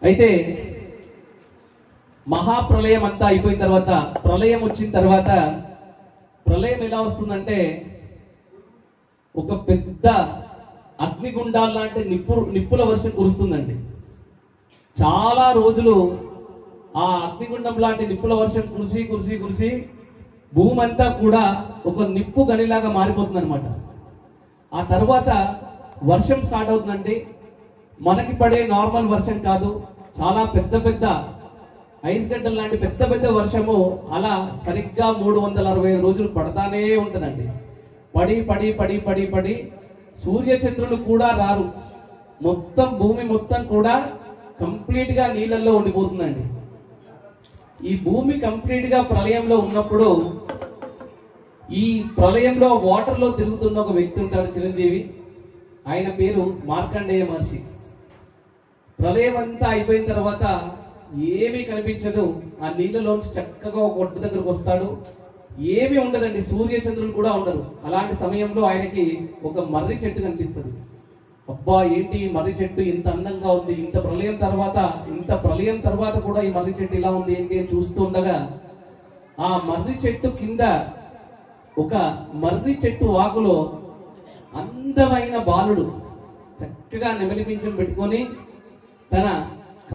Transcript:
అయితే మహాప్రలయం అంతా అయిపోయిన తర్వాత, ప్రళయం వచ్చిన తర్వాత, ప్రళయం ఎలా వస్తుందంటే ఒక పెద్ద అగ్నిగుండాల లాంటి నిప్పుల వర్షం కురుస్తుందండి. చాలా రోజులు ఆ అగ్నిగుండం లాంటి నిప్పుల వర్షం కురిసి కురిసి కురిసి భూమి అంతా కూడా ఒక నిప్పు గనిలాగా మారిపోతుంది అనమాట. ఆ తర్వాత వర్షం స్టార్ట్ అవుతుందండి. మనకి పడే నార్మల్ వర్షం కాదు, చాలా పెద్ద పెద్ద ఐస్ గడ్డలు లాంటి పెద్ద పెద్ద వర్షము అలా సరిగ్గా 365 రోజులు పడతానే ఉంటుందండి. పడి పడి పడి పడి పడి సూర్యచంద్రులు కూడా రారు. మొత్తం భూమి మొత్తం కూడా కంప్లీట్ గా నీళ్ళల్లో ఉండిపోతుందండి. ఈ భూమి కంప్లీట్ గా ప్రళయంలో ఉన్నప్పుడు, ఈ ప్రళయంలో వాటర్ లో తిరుగుతున్న ఒక వ్యక్తి ఉంటాడు, చిరంజీవి. ఆయన పేరు మార్కండేయ మహర్షి. ప్రళయం అంతా అయిపోయిన తర్వాత ఏమీ కనిపించదు. ఆ నీళ్ళలోంచి చక్కగా ఒక ఒడ్డు దగ్గరకు వస్తాడు. ఏమీ ఉండదండి, సూర్యచంద్రులు కూడా ఉండరు. అలాంటి సమయంలో ఆయనకి ఒక మర్రి చెట్టు కనిపిస్తుంది. అబ్బా, ఏంటి మర్రి చెట్టు ఇంత అందంగా ఉంది, ఇంత ప్రళయం తర్వాత కూడా ఈ మర్రి చెట్టు ఇలా ఉంది ఏంటి అని చూస్తూ ఉండగా, ఆ మర్రి చెట్టు కింద ఒక మర్రి చెట్టు ఆకులో అందమైన బాలుడు చక్కగా నెమలి పింఛం పెట్టుకొని తన